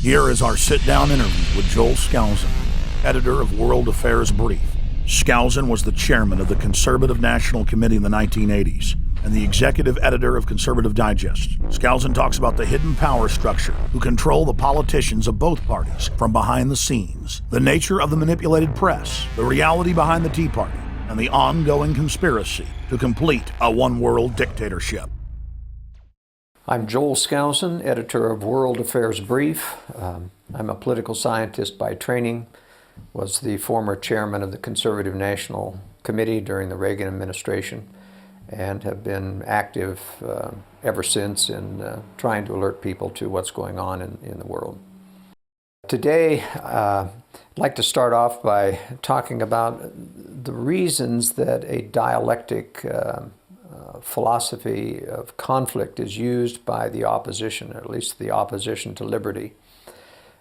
Here is our sit-down interview with Joel Skousen, editor of World Affairs Brief. Skousen was the chairman of the Conservative National Committee in the 1980s and the executive editor of Conservative Digest. Skousen talks about the hidden power structure who control the politicians of both parties from behind the scenes, the nature of the manipulated press, the reality behind the Tea Party, and the ongoing conspiracy to complete a one-world dictatorship. I'm Joel Skousen, editor of World Affairs Brief. I'm a political scientist by training, was the former chairman of the Conservative National Committee during the Reagan administration, and have been active ever since in trying to alert people to what's going on in the world. Today, I'd like to start off by talking about the reasons that a dialectic philosophy of conflict is used by the opposition, or at least the opposition to liberty.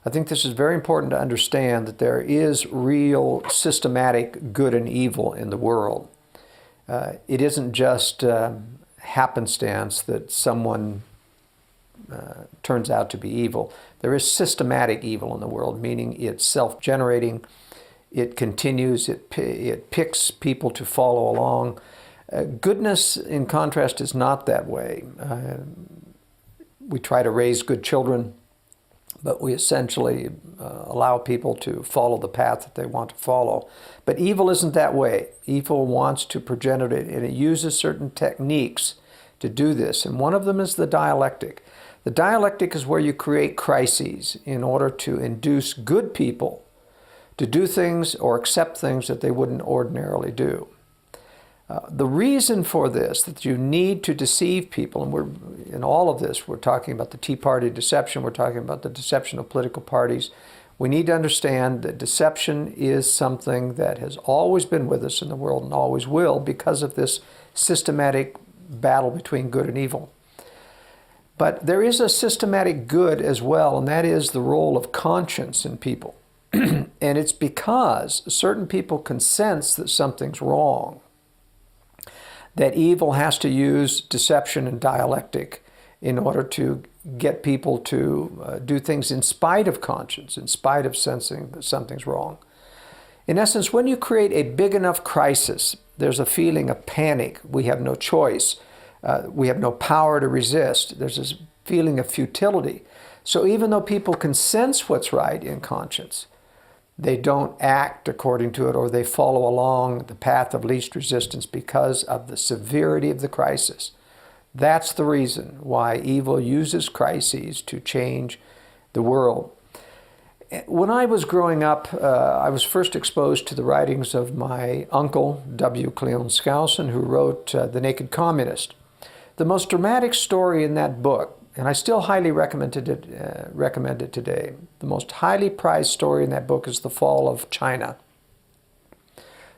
I think this is very important to understand that there is real systematic good and evil in the world. It isn't just happenstance that someone turns out to be evil. There is systematic evil in the world, meaning it's self-generating, it continues, it picks people to follow along. Goodness, in contrast, is not that way. We try to raise good children, but we essentially allow people to follow the path that they want to follow. But evil isn't that way. Evil wants to progenitor, and it uses certain techniques to do this, and one of them is the dialectic. The dialectic is where you create crises in order to induce good people to do things or accept things that they wouldn't ordinarily do. The reason for this, that you need to deceive people, and in all of this, we're talking about the Tea Party deception, we're talking about the deception of political parties. We need to understand that deception is something that has always been with us in the world and always will because of this systematic battle between good and evil. But there is a systematic good as well, and that is the role of conscience in people. And it's because certain people can sense that something's wrong, that evil has to use deception and dialectic in order to get people to do things in spite of conscience, in spite of sensing that something's wrong. In essence, when you create a big enough crisis, there's a feeling of panic. We have no choice. We have no power to resist. There's this feeling of futility. So even though people can sense what's right in conscience, they don't act according to it, or they follow along the path of least resistance because of the severity of the crisis. That's the reason why evil uses crises to change the world. When I was growing up, I was first exposed to the writings of my uncle, Cleon Skousen, who wrote The Naked Communist. The most dramatic story in that book, and I still highly recommend it today. The most highly prized story in that book is the fall of China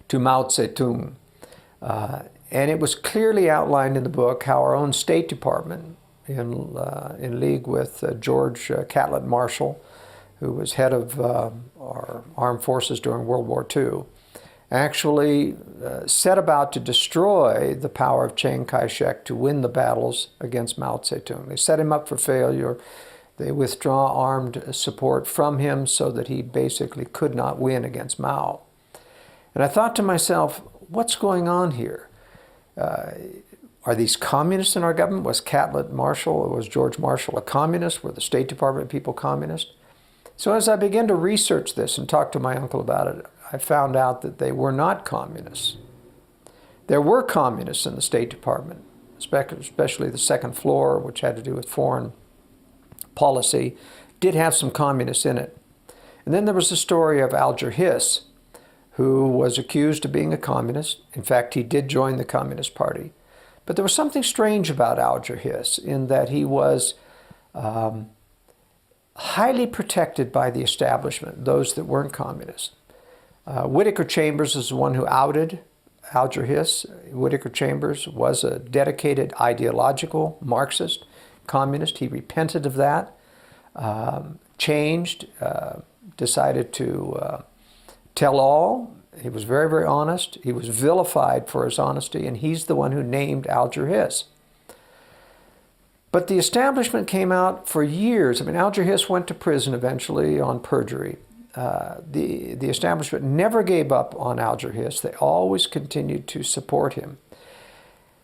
to Mao Zedong. And it was clearly outlined in the book how our own State Department, in league with George Catlett Marshall, who was head of our armed forces during World War II, actually set about to destroy the power of Chiang Kai-shek to win the battles against Mao Zedong. They set him up for failure. They withdraw armed support from him so that he basically could not win against Mao. And I thought to myself, what's going on here? Are these communists in our government? Was Catlett Marshall, or was George Marshall a communist? Were the State Department people communist? So as I began to research this and talk to my uncle about it, I found out that they were not communists. There were communists in the State Department, especially the second floor, which had to do with foreign policy, did have some communists in it. And then there was the story of Alger Hiss, who was accused of being a communist. In fact, he did join the Communist Party. But there was something strange about Alger Hiss in that he was highly protected by the establishment, those that weren't communists. Whittaker Chambers is the one who outed Alger Hiss. Whittaker Chambers was a dedicated ideological Marxist communist. He repented of that, changed, decided to tell all. He was very, very honest. He was vilified for his honesty, and he's the one who named Alger Hiss. But the establishment came out for years. I mean, Alger Hiss went to prison eventually on perjury. The establishment never gave up on Alger Hiss. They always continued to support him.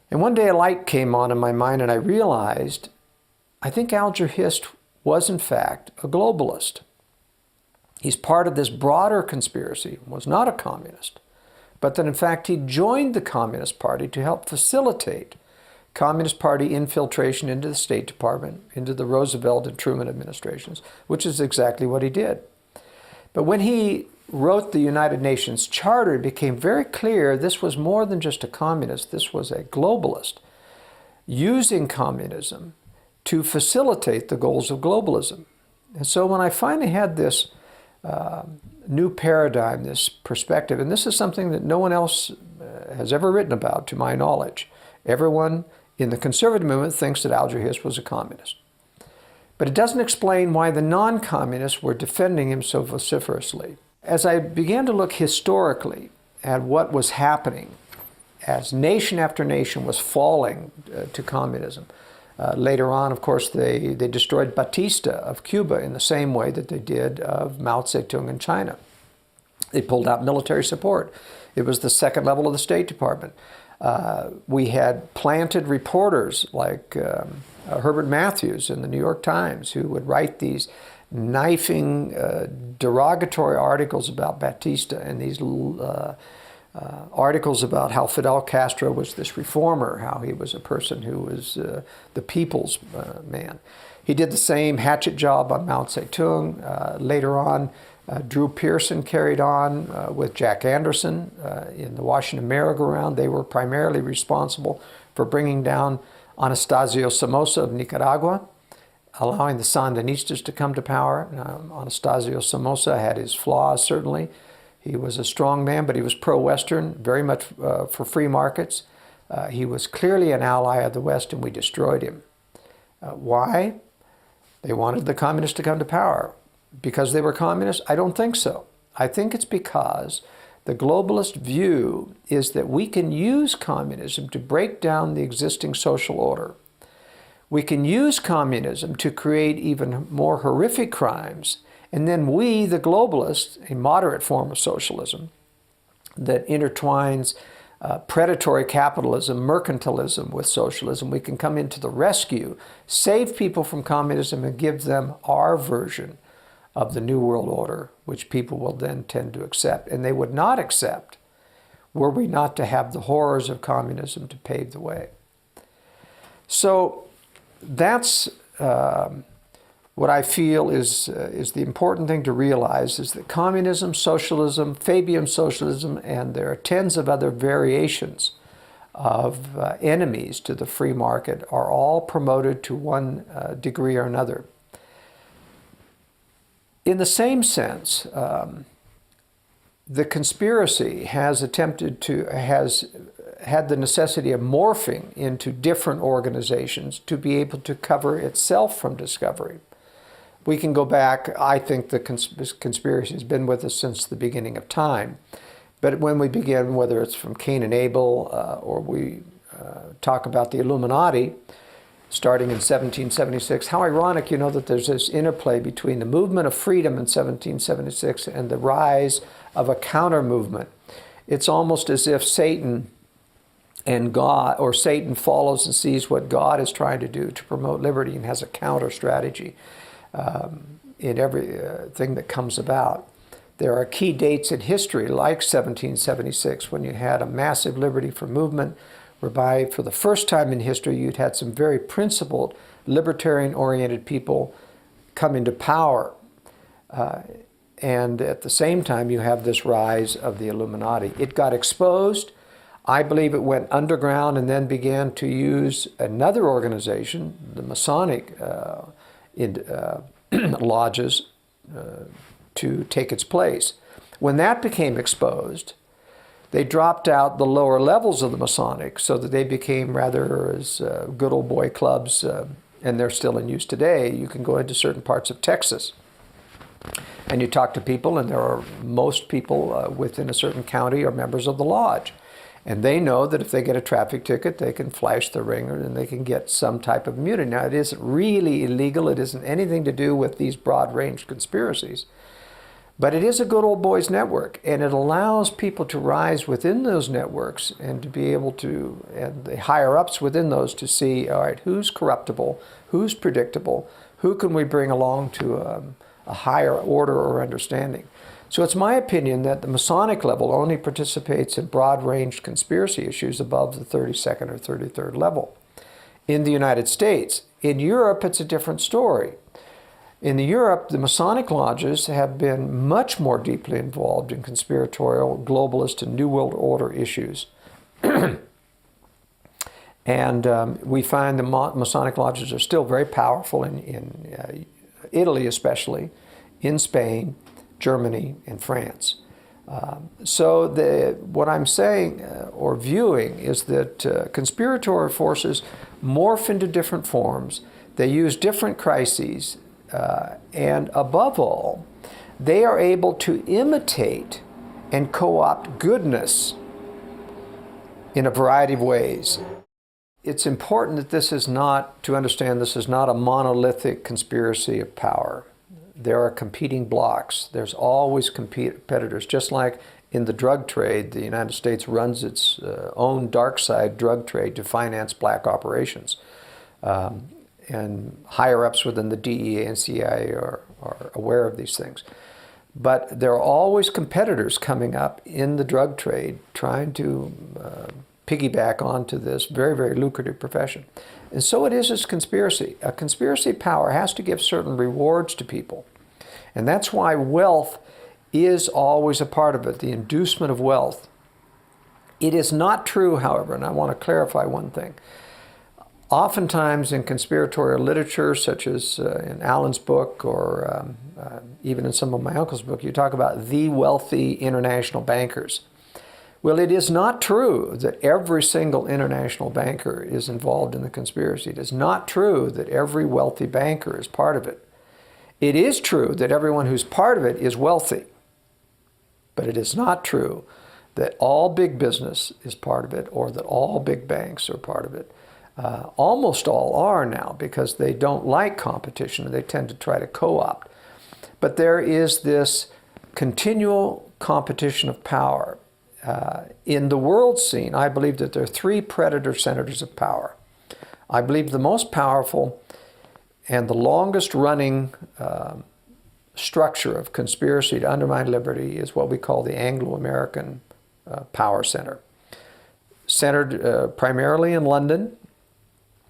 And one day a light came on in my mind, and I realized, I think Alger Hiss was in fact a globalist. He's part of this broader conspiracy, was not a communist, but that in fact he joined the Communist Party to help facilitate Communist Party infiltration into the State Department, into the Roosevelt and Truman administrations, which is exactly what he did. But when he wrote the United Nations Charter, it became very clear this was more than just a communist, this was a globalist, using communism to facilitate the goals of globalism. And so when I finally had this new paradigm, this perspective, and this is something that no one else has ever written about, to my knowledge. Everyone in the conservative movement thinks that Alger Hiss was a communist. But it doesn't explain why the non-communists were defending him so vociferously. As I began to look historically at what was happening as nation after nation was falling to communism, later on, of course, they destroyed Batista of Cuba in the same way that they did of Mao Zedong in China. They pulled out military support. It was the second level of the State Department. We had planted reporters like Herbert Matthews in the New York Times, who would write these knifing, derogatory articles about Batista, and these articles about how Fidel Castro was this reformer, how he was a person who was the people's man. He did the same hatchet job on Mao Zedong. Later on, Drew Pearson carried on with Jack Anderson in the Washington merry-go-round. They were primarily responsible for bringing down Anastasio Somoza of Nicaragua, allowing the Sandinistas to come to power. Anastasio Somoza had his flaws, certainly. He was a strong man, but he was pro-Western, very much for free markets. He was clearly an ally of the West, and we destroyed him. Why? They wanted the communists to come to power. Because they were communists? I don't think so. I think it's because the globalist view is that we can use communism to break down the existing social order. We can use communism to create even more horrific crimes, and then we, the globalists, a moderate form of socialism that intertwines predatory capitalism, mercantilism with socialism, we can come into the rescue, save people from communism, and give them our version of the New World Order, which people will then tend to accept. And they would not accept were we not to have the horrors of communism to pave the way. So that's what I feel is the important thing to realize, is that communism, socialism, Fabian socialism, and there are tens of other variations of enemies to the free market are all promoted to one degree or another. In the same sense, the conspiracy has had the necessity of morphing into different organizations to be able to cover itself from discovery. We can go back, I think the conspiracy has been with us since the beginning of time. But when we begin, whether it's from Cain and Abel, or we talk about the Illuminati, starting in 1776. How ironic, you know, that there's this interplay between the movement of freedom in 1776 and the rise of a counter-movement. It's almost as if Satan and God, or Satan follows and sees what God is trying to do to promote liberty and has a counter-strategy in everything that comes about. There are key dates in history, like 1776, when you had a massive liberty for movement, whereby for the first time in history you'd had some very principled, libertarian-oriented people come into power. And at the same time you have this rise of the Illuminati. It got exposed. I believe it went underground and then began to use another organization, the Masonic lodges, to take its place. When that became exposed, they dropped out the lower levels of the Masonic so that they became rather as good old boy clubs, and they're still in use today. You can go into certain parts of Texas and you talk to people, and there are most people within a certain county are members of the lodge. And they know that if they get a traffic ticket, they can flash the ringer and they can get some type of immunity. Now, it isn't really illegal. It isn't anything to do with these broad-range conspiracies. But it is a good old boys network, and it allows people to rise within those networks and to be able to, and the higher-ups within those, to see, all right, who's corruptible, who's predictable, who can we bring along to a higher order or understanding. So it's my opinion that the Masonic level only participates in broad-range conspiracy issues above the 32nd or 33rd level. In the United States, in Europe, it's a different story. In Europe, the Masonic lodges have been much more deeply involved in conspiratorial, globalist, and New World Order issues. And we find the Masonic lodges are still very powerful in Italy especially, in Spain, Germany, and France. So what I'm saying or viewing is that conspiratorial forces morph into different forms. They use different crises. And above all, they are able to imitate and co-opt goodness in a variety of ways. It's important that this is not, to understand this is not a monolithic conspiracy of power. There are competing blocks. There's always competitors. Just like in the drug trade, the United States runs its own dark side drug trade to finance black operations. And higher-ups within the DEA and CIA are aware of these things. But there are always competitors coming up in the drug trade trying to piggyback onto this very, very lucrative profession. And so it is as conspiracy. A conspiracy power has to give certain rewards to people. And that's why wealth is always a part of it, the inducement of wealth. It is not true, however, and I want to clarify one thing. Oftentimes in conspiratorial literature, such as in Allen's book or even in some of my uncle's book, you talk about the wealthy international bankers. Well, it is not true that every single international banker is involved in the conspiracy. It is not true that every wealthy banker is part of it. It is true that everyone who's part of it is wealthy. But it is not true that all big business is part of it or that all big banks are part of it. Almost all are now because they don't like competition. They tend to try to co-opt. But there is this continual competition of power. In the world scene, I believe that there are three predator centers of power. I believe the most powerful and the longest running structure of conspiracy to undermine liberty is what we call the Anglo-American power center. Centered primarily in London,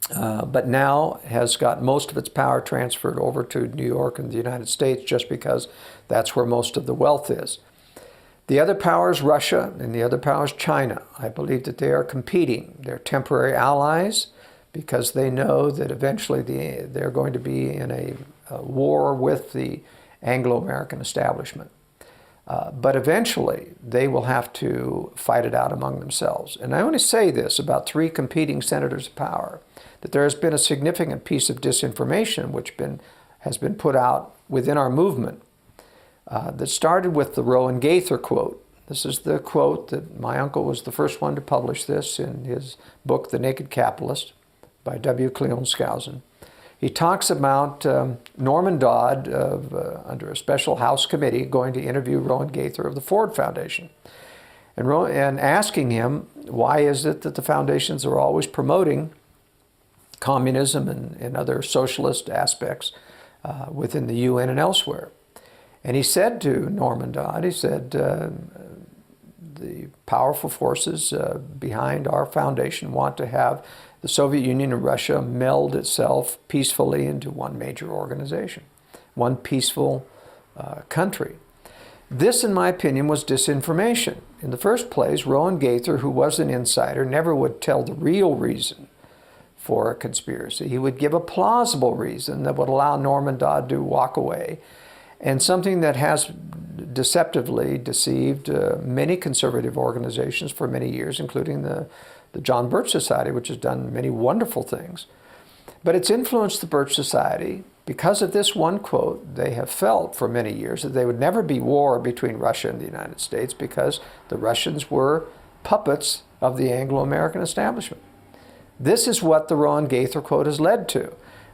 but now has got most of its power transferred over to New York and the United States just because that's where most of the wealth is. The other power is Russia, and the other power is China. I believe that they are competing. They're temporary allies because they know that eventually they're going to be in a war with the Anglo-American establishment. But eventually, they will have to fight it out among themselves. And I only say this about three competing centers of power, that there has been a significant piece of disinformation which has been put out within our movement that started with the Rowan Gaither quote. This is the quote that my uncle was the first one to publish this in his book, The Naked Capitalist, by Cleon Skousen. He talks about Norman Dodd under a special House committee going to interview Rowan Gaither of the Ford Foundation and asking him, why is it that the foundations are always promoting communism and other socialist aspects within the UN and elsewhere? And he said to Norman Dodd, he said, the powerful forces behind our foundation want to have the Soviet Union and Russia meld itself peacefully into one major organization, one peaceful country. This, in my opinion, was disinformation. In the first place, Rowan Gaither, who was an insider, never would tell the real reason for a conspiracy. He would give a plausible reason that would allow Norman Dodd to walk away, and something that has deceptively deceived many conservative organizations for many years, including the John Birch Society, which has done many wonderful things. But it's influenced the Birch Society. Because of this one quote, they have felt for many years that there would never be war between Russia and the United States because the Russians were puppets of the Anglo-American establishment. This is what the Rowan Gaither quote has led to,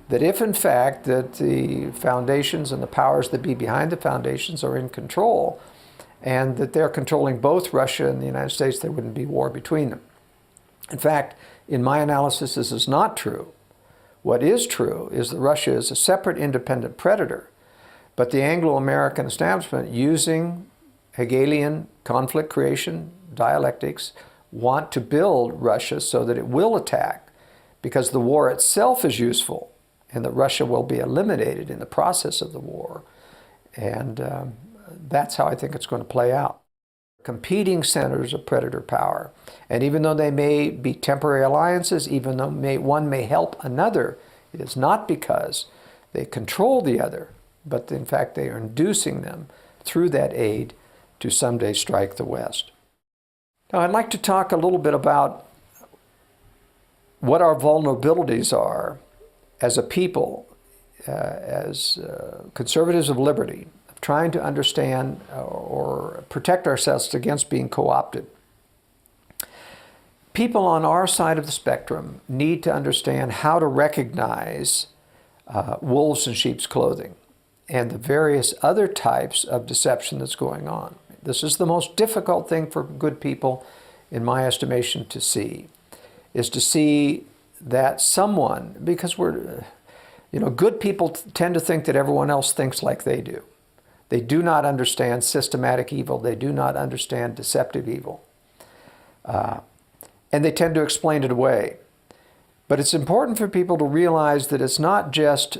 that if in fact that the foundations and the powers that be behind the foundations are in control, and that they're controlling both Russia and the United States, there wouldn't be war between them. In fact, in my analysis, this is not true. What is true is that Russia is a separate independent predator, but the Anglo-American establishment, using Hegelian conflict creation dialectics, want to build Russia so that it will attack, because the war itself is useful and that Russia will be eliminated in the process of the war. And that's how I think it's going to play out. Competing centers of predator power. And even though they may be temporary alliances, even though one may help another, it is not because they control the other, but in fact they are inducing them through that aid to someday strike the West. Now I'd like to talk a little bit about what our vulnerabilities are as a people, as conservatives of liberty, trying to understand or protect ourselves against being co-opted. People on our side of the spectrum need to understand how to recognize wolves in sheep's clothing and the various other types of deception that's going on. This is the most difficult thing for good people, in my estimation, to see, is to see that someone, because good people tend to think that everyone else thinks like they do. They do not understand systematic evil. They do not understand deceptive evil. And they tend to explain it away. But it's important for people to realize that it's not just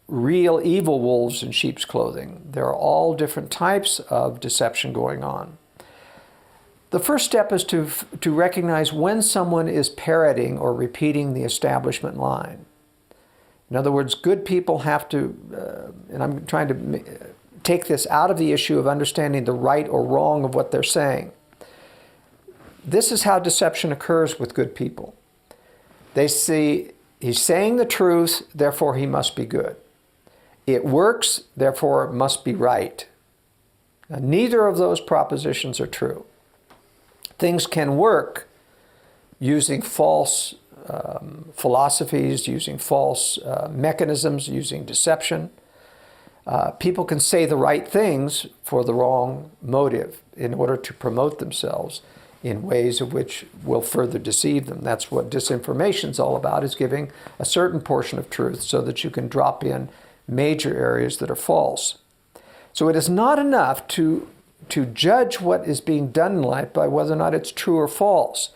real evil wolves in sheep's clothing. There are all different types of deception going on. The first step is to recognize when someone is parroting or repeating the establishment line. In other words, good people have to, and I'm trying to take this out of the issue of understanding the right or wrong of what they're saying. This is how deception occurs with good people. They see he's saying the truth, therefore he must be good. It works, therefore it must be right. Now, neither of those propositions are true. Things can work using false philosophies, using false mechanisms, using deception. People can say the right things for the wrong motive in order to promote themselves in ways of which will further deceive them. That's what disinformation is all about, is giving a certain portion of truth so that you can drop in major areas that are false. So it is not enough to judge what is being done in life by whether or not it's true or false.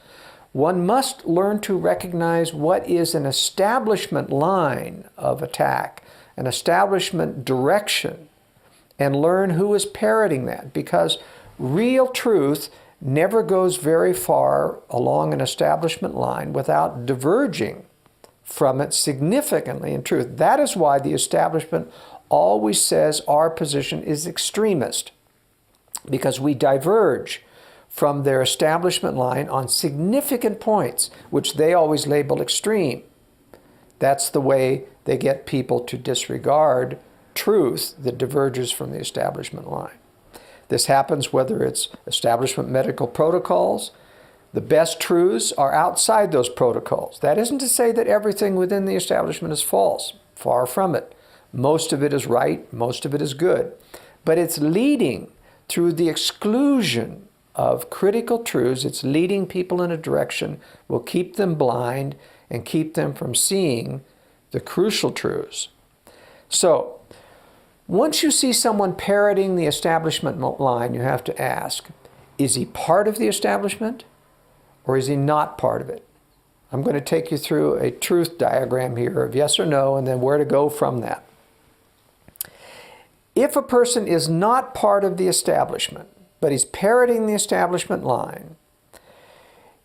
One must learn to recognize what is an establishment line of attack, an establishment direction, and learn who is parroting that, because real truth never goes very far along an establishment line without diverging from it significantly in truth. That is why the establishment always says our position is extremist, because we diverge from their establishment line on significant points, which they always label extreme. That's the way they get people to disregard truth that diverges from the establishment line. This happens whether it's establishment medical protocols. The best truths are outside those protocols. That isn't to say that everything within the establishment is false. Far from it. Most of it is right, most of it is good. But it's leading through the exclusion of critical truths, it's leading people in a direction will keep them blind and keep them from seeing the crucial truths. So, once you see someone parroting the establishment line, you have to ask, is he part of the establishment or is he not part of it? I'm going to take you through a truth diagram here of yes or no and then where to go from that. If a person is not part of the establishment, but he's parroting the establishment line,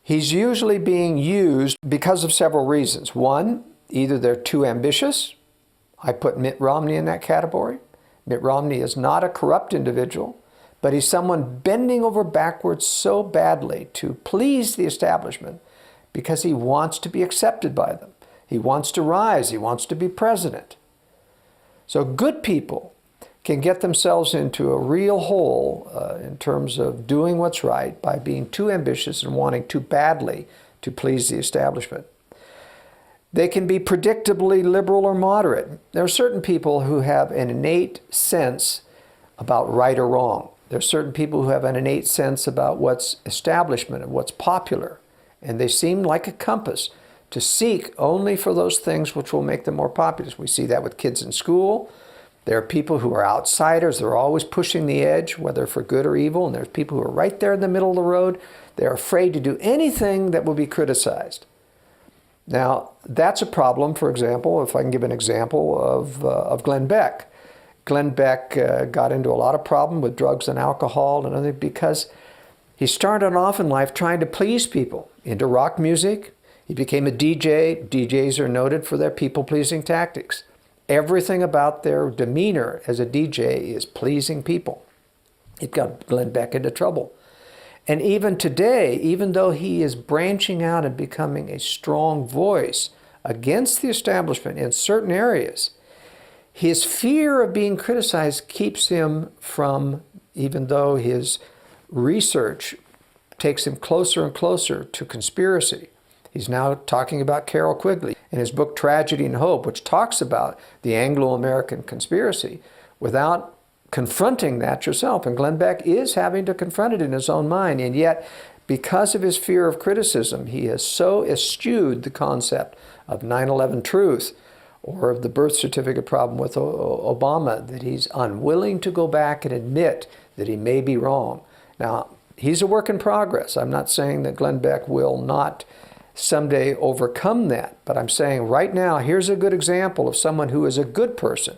he's usually being used because of several reasons. One, either they're too ambitious. I put Mitt Romney in that category. Mitt Romney is not a corrupt individual, but he's someone bending over backwards so badly to please the establishment because he wants to be accepted by them. He wants to rise. He wants to be president. So good people can get themselves into a real hole in terms of doing what's right by being too ambitious and wanting too badly to please the establishment. They can be predictably liberal or moderate. There are certain people who have an innate sense about right or wrong. There are certain people who have an innate sense about what's establishment and what's popular. And they seem like a compass to seek only for those things which will make them more popular. We see that with kids in school. There are people who are outsiders. They're always pushing the edge, whether for good or evil. And there's people who are right there in the middle of the road. They're afraid to do anything that will be criticized. Now, that's a problem, for example, if I can give an example of Glenn Beck. Glenn Beck got into a lot of problem with drugs and alcohol and other because he started off in life trying to please people, into rock music. He became a DJ. DJs are noted for their people-pleasing tactics. Everything about their demeanor as a DJ is pleasing people. It got Glenn Beck into trouble. And even today, even though he is branching out and becoming a strong voice against the establishment in certain areas, his fear of being criticized keeps him from, even though his research takes him closer and closer to conspiracy. He's now talking about Carroll Quigley in his book Tragedy and Hope, which talks about the Anglo-American conspiracy without confronting that yourself. And Glenn Beck is having to confront it in his own mind. And yet, because of his fear of criticism, he has so eschewed the concept of 9/11 truth or of the birth certificate problem with Obama that he's unwilling to go back and admit that he may be wrong. Now, he's a work in progress. I'm not saying that Glenn Beck will not someday overcome that, but I'm saying right now, here's a good example of someone who is a good person,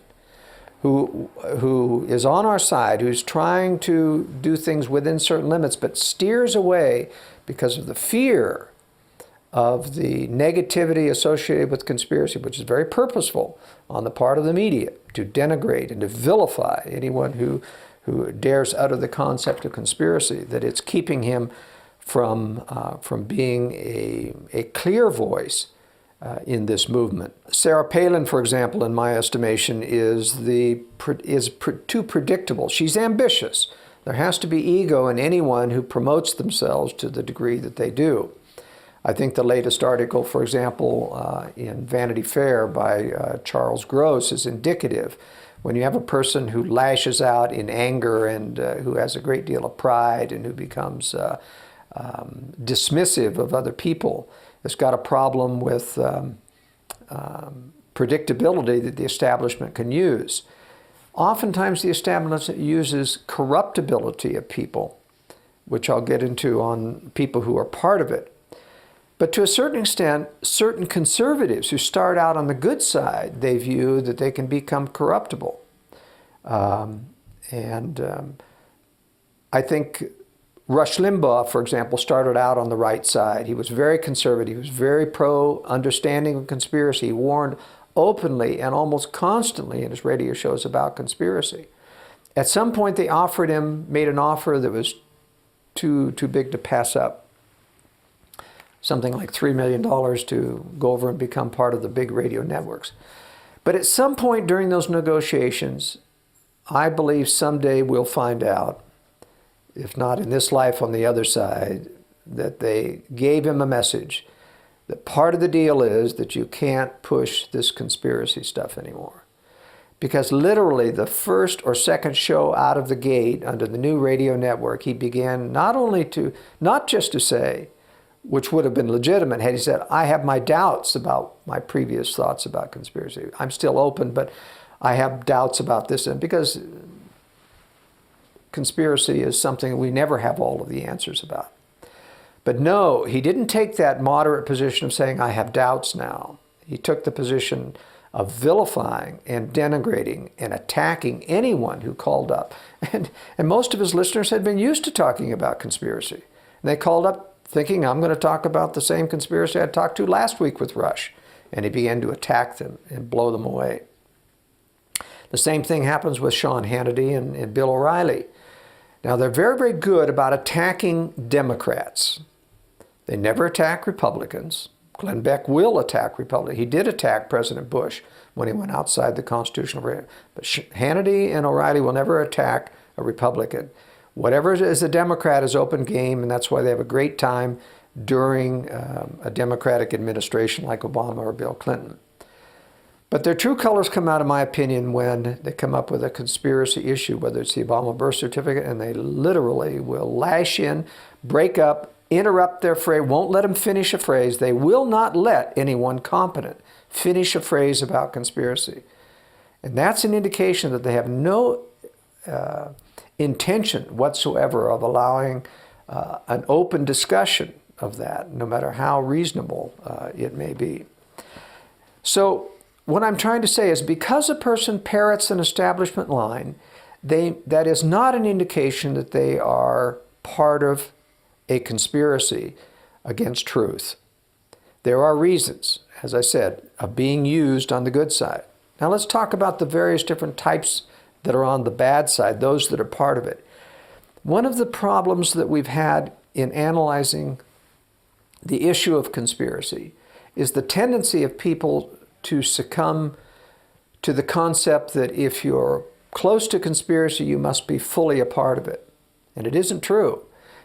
who is on our side, who's trying to do things within certain limits, but steers away because of the fear of the negativity associated with conspiracy, which is very purposeful on the part of the media to denigrate and to vilify anyone who dares utter the concept of conspiracy, that it's keeping him from being a clear voice in this movement. Sarah Palin, for example, in my estimation, is too predictable. She's ambitious. There has to be ego in anyone who promotes themselves to the degree that they do. I think the latest article, for example, in Vanity Fair by Charles Gross is indicative. When you have a person who lashes out in anger and who has a great deal of pride and who becomes dismissive of other people, it's got a problem with predictability that the establishment can use. Oftentimes the establishment uses corruptibility of people, which I'll get into on people who are part of it. But to a certain extent, certain conservatives who start out on the good side, they view that they can become corruptible. I think Rush Limbaugh, for example, started out on the right side. He was very conservative. He was very pro-understanding of conspiracy. He warned openly and almost constantly in his radio shows about conspiracy. At some point, they made an offer that was too big to pass up. Something like $3 million to go over and become part of the big radio networks. But at some point during those negotiations, I believe someday we'll find out, if not in this life, on the other side, that they gave him a message that part of the deal is that you can't push this conspiracy stuff anymore. Because literally the first or second show out of the gate under the new radio network, he began not just to say, which would have been legitimate had he said, I have my doubts about my previous thoughts about conspiracy. I'm still open, but I have doubts about this. And because conspiracy is something we never have all of the answers about. But no, he didn't take that moderate position of saying, I have doubts now. He took the position of vilifying and denigrating and attacking anyone who called up. And most of his listeners had been used to talking about conspiracy. And they called up thinking, I'm going to talk about the same conspiracy I talked to last week with Rush. And he began to attack them and blow them away. The same thing happens with Sean Hannity and Bill O'Reilly. Now, they're very, very good about attacking Democrats. They never attack Republicans. Glenn Beck will attack Republicans. He did attack President Bush when he went outside the constitutional frame. But Hannity and O'Reilly will never attack a Republican. Whatever is a Democrat is open game, and that's why they have a great time during a Democratic administration like Obama or Bill Clinton. But their true colors come out, in my opinion, when they come up with a conspiracy issue, whether it's the Obama birth certificate, and they literally will lash in, break up, interrupt their phrase, won't let them finish a phrase. They will not let anyone competent finish a phrase about conspiracy. And that's an indication that they have no intention whatsoever of allowing an open discussion of that, no matter how reasonable it may be. So what I'm trying to say is, because a person parrots an establishment line, that is not an indication that they are part of a conspiracy against truth. There are reasons, as I said, of being used on the good side. Now let's talk about the various different types that are on the bad side, those that are part of it. One of the problems that we've had in analyzing the issue of conspiracy is the tendency of people to succumb to the concept that if you're close to conspiracy, you must be fully a part of it. And it isn't true.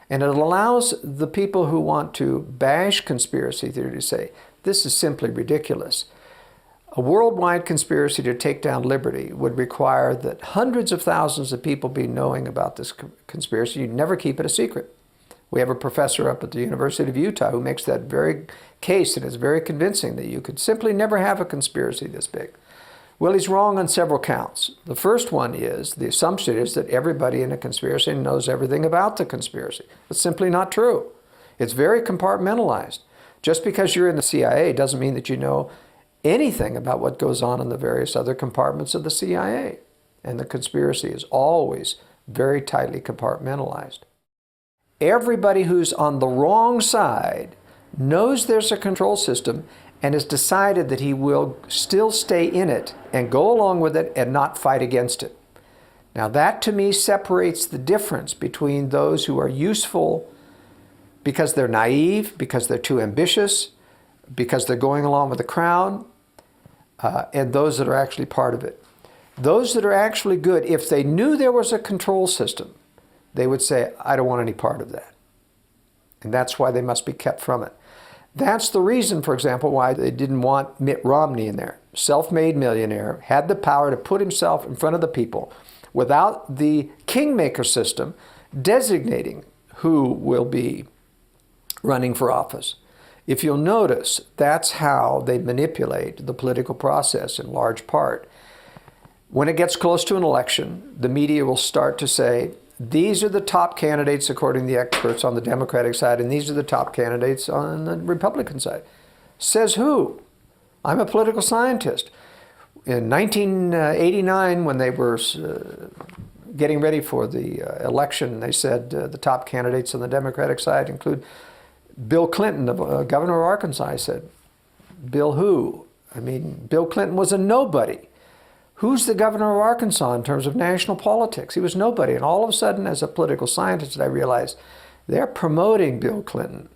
And it allows the people who want to bash conspiracy theory to say, this is simply ridiculous. A worldwide conspiracy to take down liberty would require that hundreds of thousands of people be knowing about this conspiracy. You'd never keep it a secret. We have a professor up at the University of Utah who makes that very case, and it's very convincing that you could simply never have a conspiracy this big. Well, he's wrong on several counts. The first one is, the assumption is that everybody in a conspiracy knows everything about the conspiracy. It's simply not true. It's very compartmentalized. Just because you're in the CIA doesn't mean that you know anything about what goes on in the various other compartments of the CIA. And the conspiracy is always very tightly compartmentalized. Everybody who's on the wrong side knows there's a control system and has decided that he will still stay in it and go along with it and not fight against it. Now that, to me, separates the difference between those who are useful because they're naive, because they're too ambitious, because they're going along with the crowd, and those that are actually part of it. Those that are actually good, if they knew there was a control system, they would say, I don't want any part of that. And that's why they must be kept from it. That's the reason, for example, why they didn't want Mitt Romney in there. Self-made millionaire, had the power to put himself in front of the people without the kingmaker system designating who will be running for office. If you'll notice, that's how they manipulate the political process in large part. When it gets close to an election, the media will start to say, these are the top candidates according to the experts on the Democratic side, and these are the top candidates on the Republican side. Says who? I'm a political scientist. In 1989, when they were getting ready for the election, they said the top candidates on the Democratic side include Bill Clinton, the governor of Arkansas. I said, Bill who? I mean, Bill Clinton was a nobody. Who's the governor of Arkansas in terms of national politics? He was nobody. And all of a sudden, as a political scientist, I realized they're promoting Bill Clinton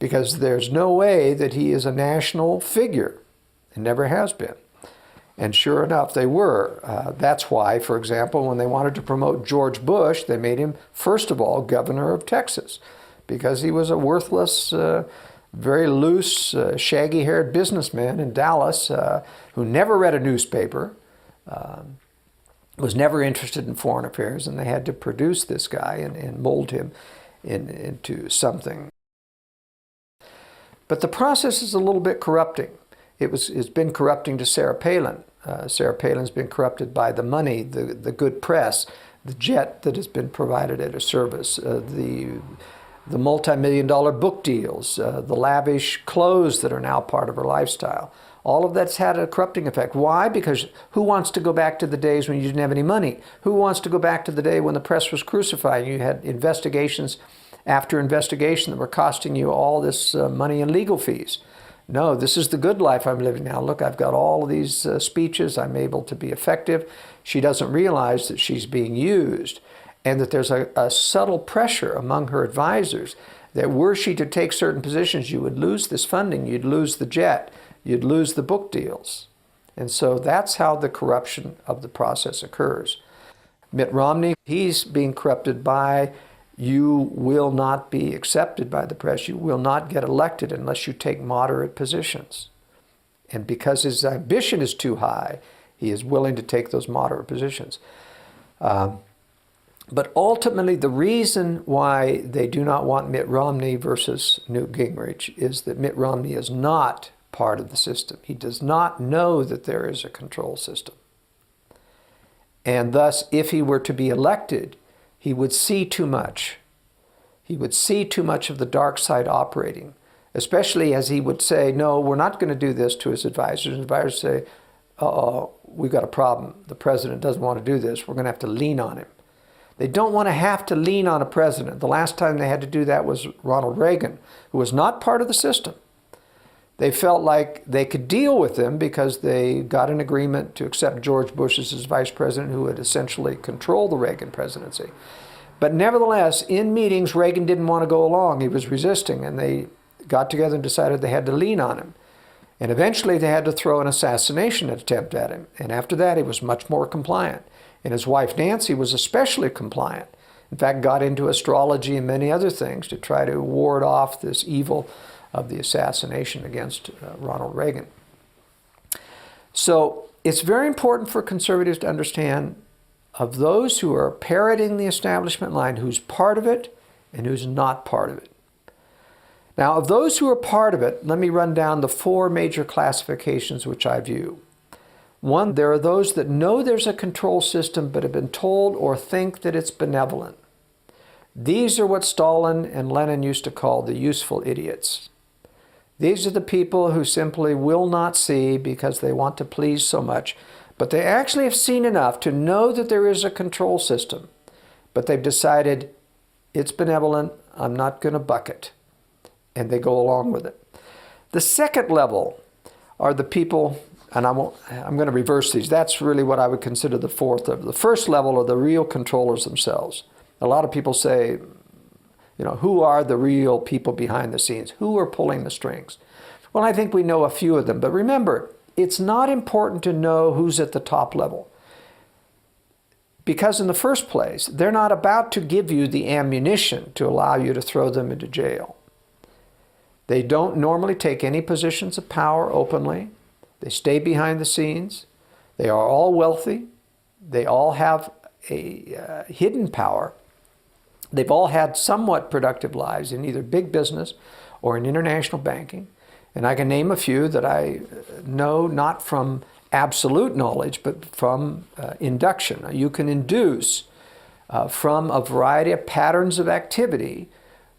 because there's no way that he is a national figure and never has been. And sure enough, they were. That's why, for example, when they wanted to promote George Bush, they made him, first of all, governor of Texas, because he was a worthless, very loose, shaggy-haired businessman in Dallas who never read a newspaper, was never interested in foreign affairs, and they had to produce this guy and mold him into something. But the process is a little bit corrupting. It's been corrupting to Sarah Palin. Sarah Palin's been corrupted by the money, the good press, the jet that has been provided at her service, the multi-million-dollar book deals, the lavish clothes that are now part of her lifestyle. All of that's had a corrupting effect. Why? Because who wants to go back to the days when you didn't have any money? Who wants to go back to the day when the press was crucifying you? You had investigations after investigation that were costing you all this money in legal fees. No, this is the good life I'm living now. Look, I've got all of these speeches. I'm able to be effective. She doesn't realize that she's being used, and that there's a subtle pressure among her advisors that were she to take certain positions, you would lose this funding, you'd lose the jet, you'd lose the book deals. And so that's how the corruption of the process occurs. Mitt Romney, he's being corrupted by, you will not be accepted by the press, you will not get elected unless you take moderate positions. And because his ambition is too high, he is willing to take those moderate positions. But ultimately, the reason why they do not want Mitt Romney versus Newt Gingrich is that Mitt Romney is not part of the system. He does not know that there is a control system. And thus, if he were to be elected, he would see too much. He would see too much of the dark side operating, especially as he would say, no, we're not going to do this to his advisors. And advisors say, uh-oh, we've got a problem. The president doesn't want to do this. We're going to have to lean on him. They don't want to have to lean on a president. The last time they had to do that was Ronald Reagan, who was not part of the system. They felt like they could deal with him because they got an agreement to accept George Bush as his vice president, who would essentially control the Reagan presidency. But nevertheless, in meetings, Reagan didn't want to go along. He was resisting, and they got together and decided they had to lean on him. And eventually they had to throw an assassination attempt at him. And after that, he was much more compliant. And his wife, Nancy, was especially compliant. In fact, got into astrology and many other things to try to ward off this evil of the assassination against Ronald Reagan. So it's very important for conservatives to understand of those who are parroting the establishment line, who's part of it and who's not part of it. Now, of those who are part of it, let me run down the four major classifications which I view. One, there are those that know there's a control system but have been told or think that it's benevolent. These are what Stalin and Lenin used to call the useful idiots. These are the people who simply will not see because they want to please so much, but they actually have seen enough to know that there is a control system, but they've decided it's benevolent, I'm not going to buck it, and they go along with it. The second level are the people, and I'm going to reverse these. That's really what I would consider the fourth of. The first level are the real controllers themselves. A lot of people say, you know, who are the real people behind the scenes? Who are pulling the strings? Well, I think we know a few of them, but remember, it's not important to know who's at the top level. Because in the first place, they're not about to give you the ammunition to allow you to throw them into jail. They don't normally take any positions of power openly. They stay behind the scenes. They are all wealthy. They all have a hidden power. They've all had somewhat productive lives in either big business or in international banking. And I can name a few that I know not from absolute knowledge, but from induction. You can induce from a variety of patterns of activity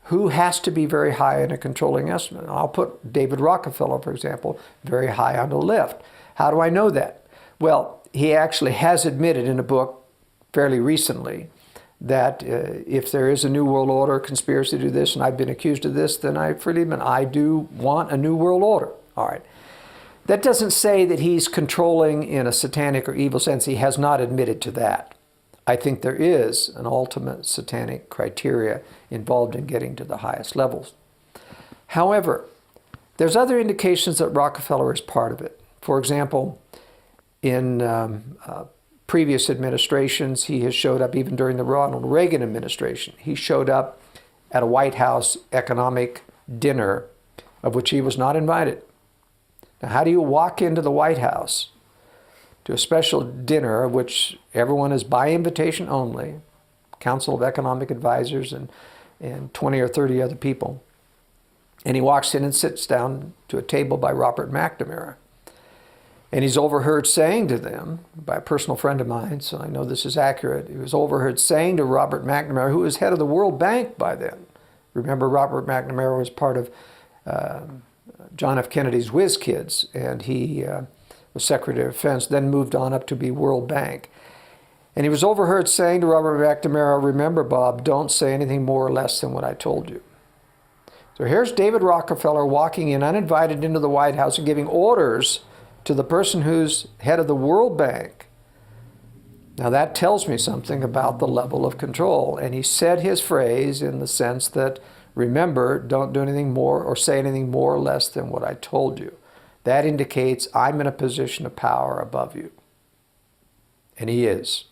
who has to be very high in a controlling estimate. And I'll put David Rockefeller, for example, very high on the list. How do I know that? Well, he actually has admitted in a book fairly recently that if there is a new world order, conspiracy to do this, and I've been accused of this, then I freely admit I do want a new world order. All right. That doesn't say that he's controlling in a satanic or evil sense. He has not admitted to that. I think there is an ultimate satanic criteria involved in getting to the highest levels. However, there's other indications that Rockefeller is part of it. For example, in previous administrations, he has showed up, even during the Ronald Reagan administration, he showed up at a White House economic dinner of which he was not invited. Now, how do you walk into the White House to a special dinner of which everyone is by invitation only, Council of Economic Advisors and 20 or 30 other people, and he walks in and sits down to a table by Robert McNamara. And he's overheard saying to them, by a personal friend of mine, so I know this is accurate, he was overheard saying to Robert McNamara, who was head of the World Bank by then. Remember, Robert McNamara was part of John F. Kennedy's Whiz Kids, and he was Secretary of Defense, then moved on up to be World Bank. And he was overheard saying to Robert McNamara, remember, Bob, don't say anything more or less than what I told you. So here's David Rockefeller walking in uninvited into the White House and giving orders to the person who's head of the World Bank. Now that tells me something about the level of control. And he said his phrase in the sense that, remember, don't do anything more or say anything more or less than what I told you. that indicates I'm in a position of power above you. And he is.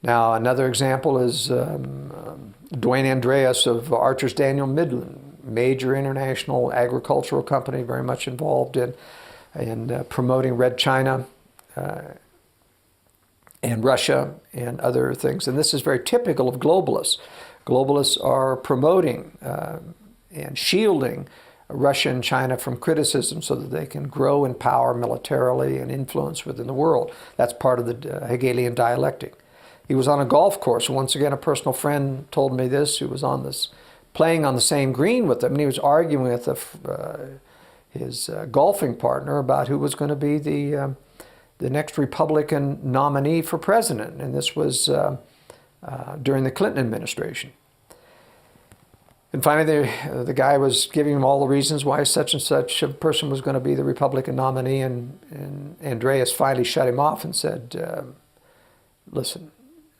Now, another example is Dwayne Andreas of Archer's Daniel Midland, major international agricultural company, very much involved in promoting Red China and Russia and other things. And this is very typical of globalists. Globalists are promoting and shielding Russia and China from criticism so that they can grow in power militarily and influence within the world. That's part of the Hegelian dialectic. He was on a golf course. Once again, a personal friend told me this, who was on this, playing on the same green with him, and he was arguing with his golfing partner about who was going to be the next Republican nominee for president. And this was during the Clinton administration. And finally, the guy was giving him all the reasons why such and such a person was going to be the Republican nominee, and Andreas finally shut him off and said, listen,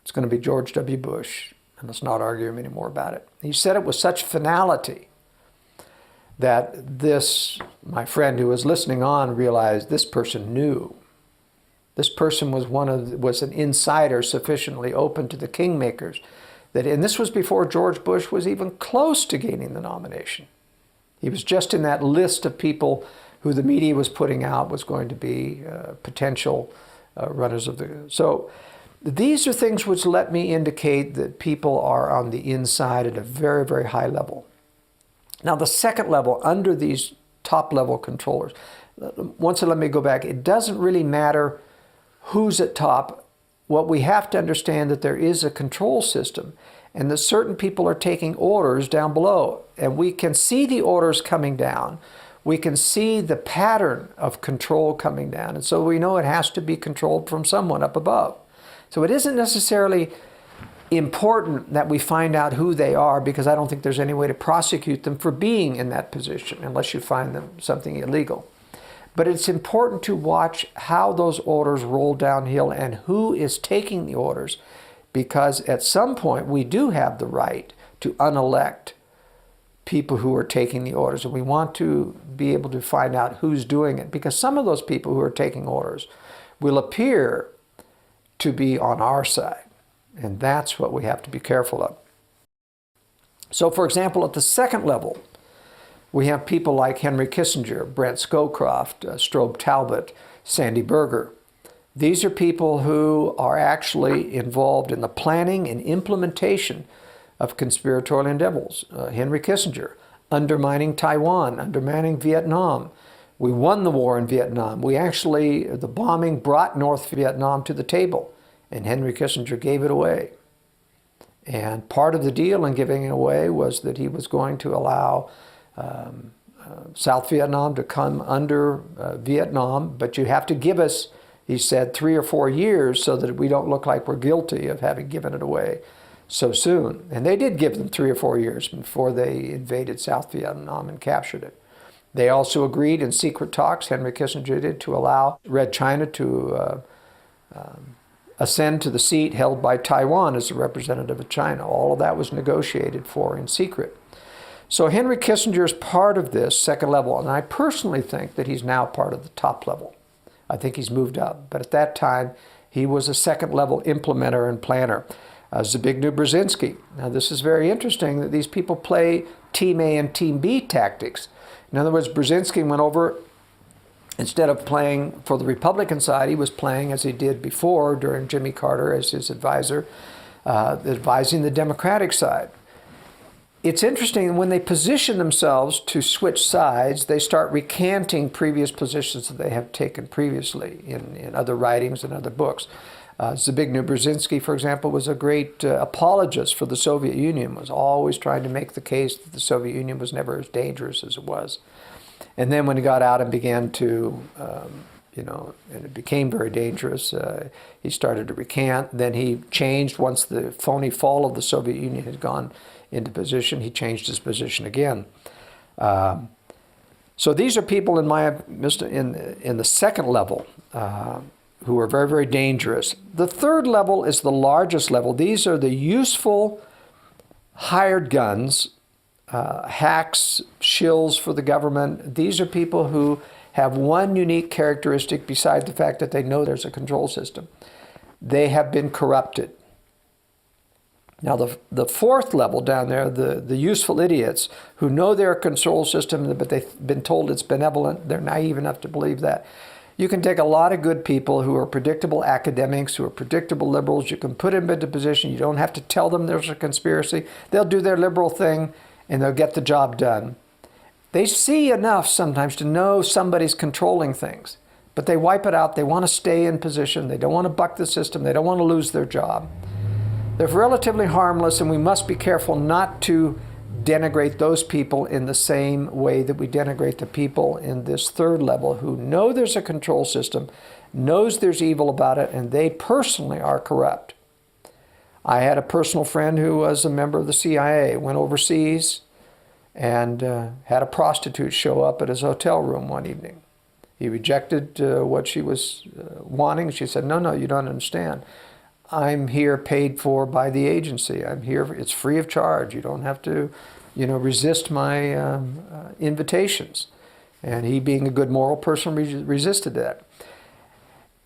it's going to be George W. Bush, and let's not argue anymore about it. He said it with such finality that this, my friend who was listening on, realized this person knew. This person was an insider sufficiently open to the kingmakers. And this was before George Bush was even close to gaining the nomination. He was just in that list of people who the media was putting out was going to be potential runners of the... So these are things which let me indicate that people are on the inside at a very, very high level. Now, the second level, under these top-level controllers, once let me go back, it doesn't really matter who's at top. What we have to understand that there is a control system and that certain people are taking orders down below. And we can see the orders coming down. We can see the pattern of control coming down. And so we know it has to be controlled from someone up above. So it isn't necessarily important that we find out who they are, because I don't think there's any way to prosecute them for being in that position unless you find them something illegal. But it's important to watch how those orders roll downhill and who is taking the orders, because at some point we do have the right to unelect people who are taking the orders, and we want to be able to find out who's doing it, because some of those people who are taking orders will appear to be on our side, and that's what we have to be careful of. So, for example, at the second level, we have people like Henry Kissinger, Brent Scowcroft, Strobe Talbot, Sandy Berger. These are people who are actually involved in the planning and implementation of conspiratorial endeavors. Henry Kissinger, undermining Taiwan, undermining Vietnam. We won the war in Vietnam. The bombing brought North Vietnam to the table, and Henry Kissinger gave it away. And part of the deal in giving it away was that he was going to allow South Vietnam to come under Vietnam, but you have to give us, he said, 3 or 4 years so that we don't look like we're guilty of having given it away so soon. And they did give them 3 or 4 years before they invaded South Vietnam and captured it. They also agreed in secret talks, Henry Kissinger did, to allow Red China to ascend to the seat held by Taiwan as a representative of China. All of that was negotiated for in secret. So Henry Kissinger is part of this second level, and I personally think that he's now part of the top level. I think he's moved up, but at that time, he was a second level implementer and planner. Zbigniew Brzezinski. Now this is very interesting that these people play Team A and Team B tactics. In other words, Brzezinski went over, instead of playing for the Republican side, he was playing as he did before during Jimmy Carter as his advisor, advising the Democratic side. It's interesting, when they position themselves to switch sides, they start recanting previous positions that they have taken previously in other writings and other books. Zbigniew Brzezinski, for example, was a great apologist for the Soviet Union, was always trying to make the case that the Soviet Union was never as dangerous as it was. And then when he got out and began to, and it became very dangerous, he started to recant. Then he changed once the phony fall of the Soviet Union had gone into position. He changed his position again. So these are people in the second level who are very, very dangerous. The third level is the largest level. These are the useful hired guns, hacks, shills for the government. These are people who have one unique characteristic besides the fact that they know there's a control system. They have been corrupted. Now the fourth level down there, the useful idiots who know they're a control system, but they've been told it's benevolent, they're naive enough to believe that. You can take a lot of good people who are predictable academics, who are predictable liberals, you can put them into position, you don't have to tell them there's a conspiracy. They'll do their liberal thing and they'll get the job done. They see enough sometimes to know somebody's controlling things, but they wipe it out. They want to stay in position. They don't want to buck the system. They don't want to lose their job. They're relatively harmless, and we must be careful not to denigrate those people in the same way that we denigrate the people in this third level who know there's a control system, knows there's evil about it, and they personally are corrupt. I had a personal friend who was a member of the CIA, went overseas, and had a prostitute show up at his hotel room one evening. He rejected what she was wanting. She said, no, you don't understand. I'm here paid for by the agency. I'm here, it's free of charge. You don't have to, resist my invitations. And he, being a good moral person, resisted that.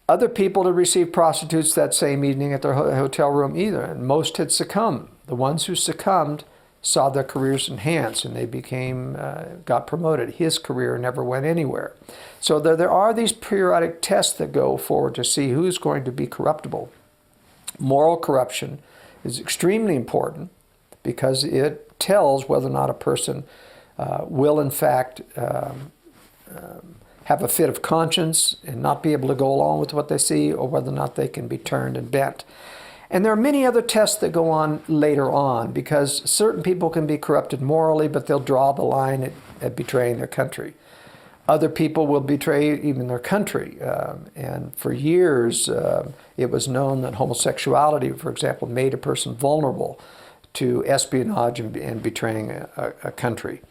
Other people had received prostitutes that same evening at their hotel room either, and most had succumbed. The ones who succumbed saw their careers enhanced, and they got promoted. His career never went anywhere. So there are these periodic tests that go forward to see who's going to be corruptible. Moral corruption is extremely important because it tells whether or not a person will in fact have a fit of conscience and not be able to go along with what they see, or whether or not they can be turned and bent. And there are many other tests that go on later on, because certain people can be corrupted morally, but they'll draw the line at betraying their country. Other people will betray even their country. And for years, it was known that homosexuality, for example, made a person vulnerable to espionage and betraying a country.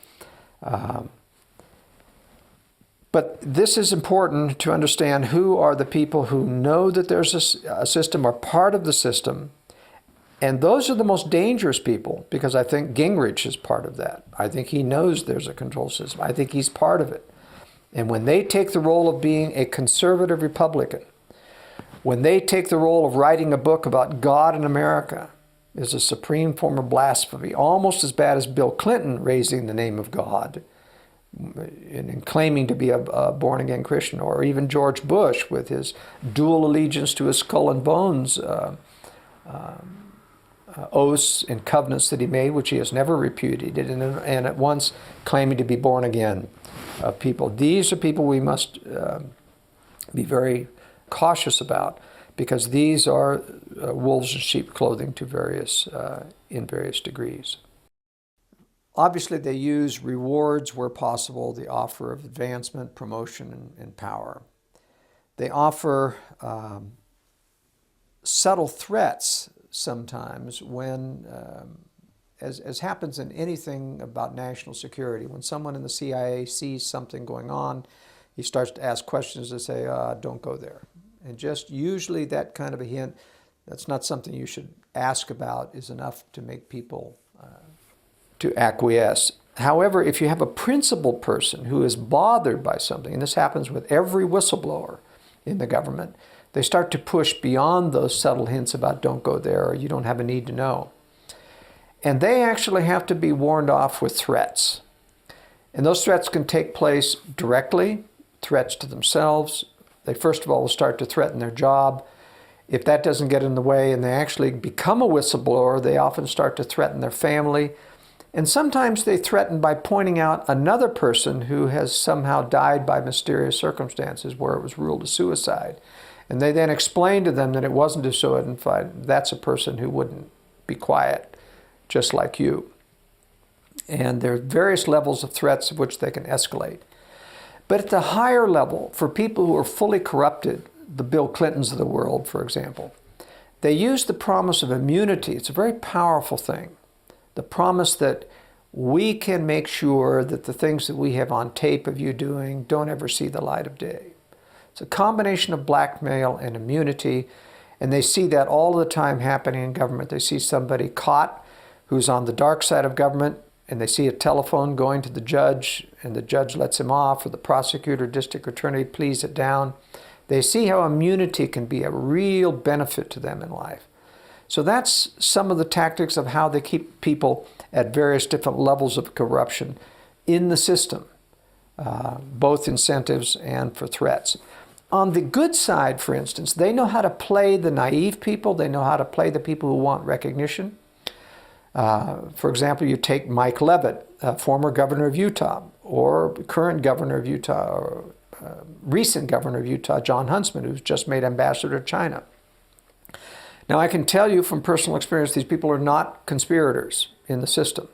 But this is important to understand who are the people who know that there's a system, are part of the system. And those are the most dangerous people, because I think Gingrich is part of that. I think he knows there's a control system. I think he's part of it. And when they take the role of being a conservative Republican, when they take the role of writing a book about God in America, is a supreme form of blasphemy, almost as bad as Bill Clinton raising the name of God and claiming to be a born-again Christian, or even George Bush with his dual allegiance to his skull and bones oaths and covenants that he made, which he has never repudiated, and at once claiming to be born again people. These are people we must be very cautious about, because these are wolves in sheep clothing in various degrees. Obviously, they use rewards where possible, the offer of advancement, promotion, and power. They offer subtle threats sometimes when, as happens in anything about national security, when someone in the CIA sees something going on, he starts to ask questions to say, don't go there. And just usually that kind of a hint, that's not something you should ask about, is enough to make people to acquiesce. However, if you have a principled person who is bothered by something, and this happens with every whistleblower in the government, they start to push beyond those subtle hints about don't go there, or you don't have a need to know. And they actually have to be warned off with threats. And those threats can take place directly, threats to themselves. They first of all will start to threaten their job. If that doesn't get in the way and they actually become a whistleblower, they often start to threaten their family. And sometimes they threaten by pointing out another person who has somehow died by mysterious circumstances where it was ruled a suicide. And they then explain to them that it wasn't a suicide. That's a person who wouldn't be quiet, just like you. And there are various levels of threats of which they can escalate. But at the higher level, for people who are fully corrupted, the Bill Clintons of the world, for example, they use the promise of immunity. It's a very powerful thing. The promise that we can make sure that the things that we have on tape of you doing don't ever see the light of day. It's a combination of blackmail and immunity, and they see that all the time happening in government. They see somebody caught who's on the dark side of government, and they see a telephone going to the judge, and the judge lets him off, or the prosecutor, district attorney pleads it down. They see how immunity can be a real benefit to them in life. So that's some of the tactics of how they keep people at various different levels of corruption in the system, both incentives and for threats. On the good side, for instance, they know how to play the naive people. They know how to play the people who want recognition. For example, you take Mike Leavitt, former governor of Utah, or current governor of Utah, or recent governor of Utah, Jon Huntsman, who's just made ambassador to China. Now, I can tell you from personal experience, these people are not conspirators in the system.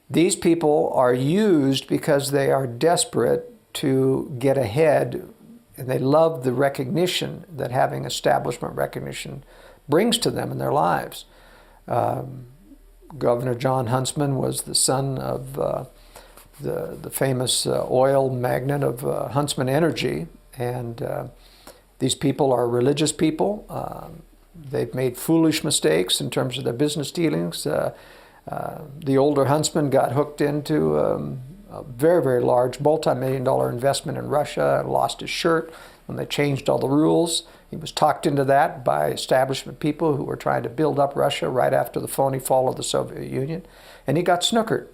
These people are used because they are desperate to get ahead, and they love the recognition that having establishment recognition brings to them in their lives. Governor Jon Huntsman was the son of the famous oil magnate of Huntsman Energy, and these people are religious people. They've made foolish mistakes in terms of their business dealings. The older Huntsman got hooked into a very, very large multi-million-dollar investment in Russia, lost his shirt when they changed all the rules. He was talked into that by establishment people who were trying to build up Russia right after the phony fall of the Soviet Union, and he got snookered.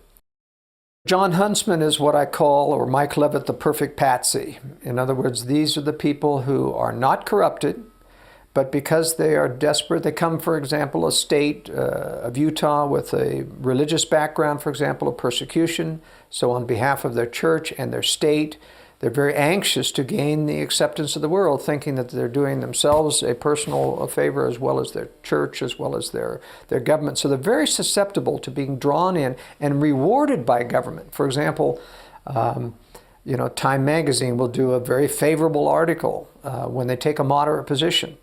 Jon Huntsman is what I call, or Mike Leavitt, the perfect patsy. In other words, these are the people who are not corrupted, but because they are desperate, they come, for example, a state of Utah with a religious background, for example, of persecution. So on behalf of their church and their state, they're very anxious to gain the acceptance of the world, thinking that they're doing themselves a personal favor as well as their church, as well as their government. So they're very susceptible to being drawn in and rewarded by government. For example, Time magazine will do a very favorable article when they take a moderate position,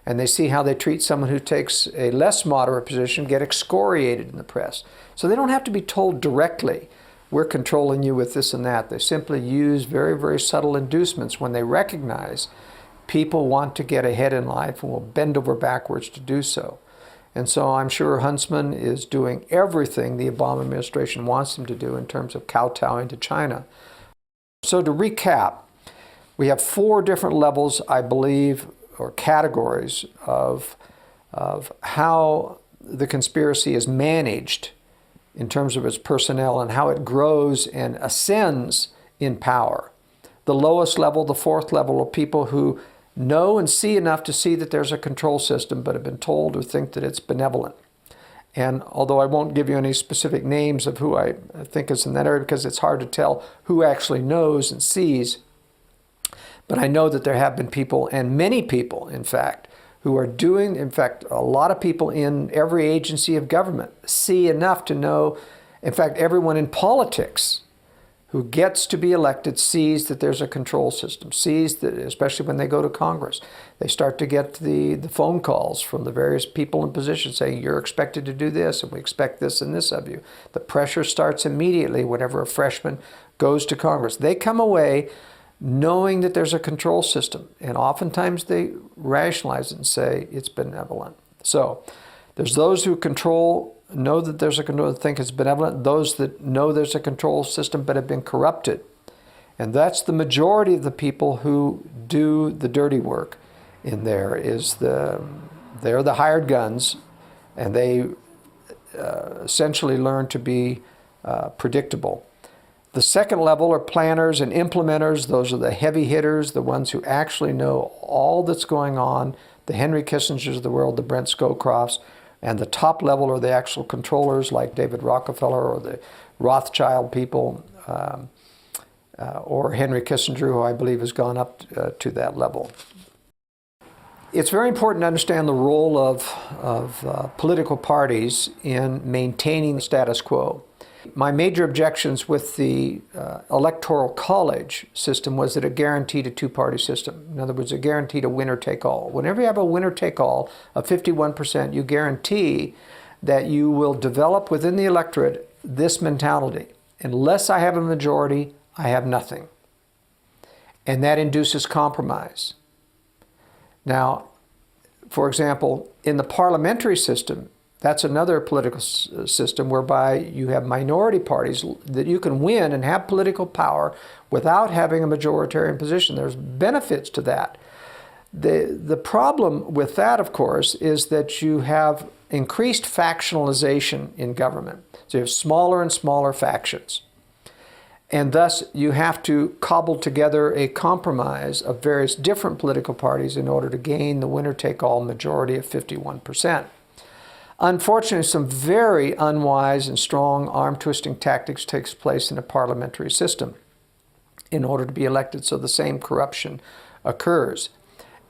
and they see how they treat someone who takes a less moderate position get excoriated in the press. So they don't have to be told directly, we're controlling you with this and that. They simply use very, very subtle inducements when they recognize people want to get ahead in life and will bend over backwards to do so. And so I'm sure Huntsman is doing everything the Obama administration wants him to do in terms of kowtowing to China. So to recap, we have 4 different levels, I believe, or categories of how the conspiracy is managed in terms of its personnel and how it grows and ascends in power. The lowest level, the 4th level, are people who know and see enough to see that there's a control system, but have been told or think that it's benevolent. And although I won't give you any specific names of who I think is in that area because it's hard to tell who actually knows and sees, but I know that there have been people, and many people, in fact, who are doing, in fact, a lot of people in every agency of government see enough to know, in fact, everyone in politics who gets to be elected sees that there's a control system, sees that, especially when they go to Congress, they start to get the phone calls from the various people in position saying, you're expected to do this, and we expect this and this of you. The pressure starts immediately whenever a freshman goes to Congress. They come away knowing that there's a control system, and oftentimes they rationalize it and say it's benevolent. So there's those who know that there's a control, think it's benevolent, those that know there's a control system but have been corrupted. And that's the majority of the people who do the dirty work in there. They're the hired guns, and they essentially learn to be predictable. The second level are planners and implementers. Those are the heavy hitters, the ones who actually know all that's going on, the Henry Kissingers of the world, the Brent Scowcrofts. And the top level are the actual controllers like David Rockefeller or the Rothschild people, or Henry Kissinger, who I believe has gone up to that level. It's very important to understand the role of political parties in maintaining the status quo. My major objections with the electoral college system was that it guaranteed a 2-party system. In other words, it guaranteed a winner-take-all. Whenever you have a winner-take-all of 51%, you guarantee that you will develop within the electorate this mentality. Unless I have a majority, I have nothing. And that induces compromise. Now, for example, in the parliamentary system, That's another political system whereby you have minority parties that you can win and have political power without having a majoritarian position. There's benefits to that. The problem with that, of course, is that you have increased factionalization in government. So you have smaller and smaller factions. And thus, you have to cobble together a compromise of various different political parties in order to gain the winner-take-all majority of 51%. Unfortunately, some very unwise and strong arm-twisting tactics takes place in a parliamentary system in order to be elected, so the same corruption occurs.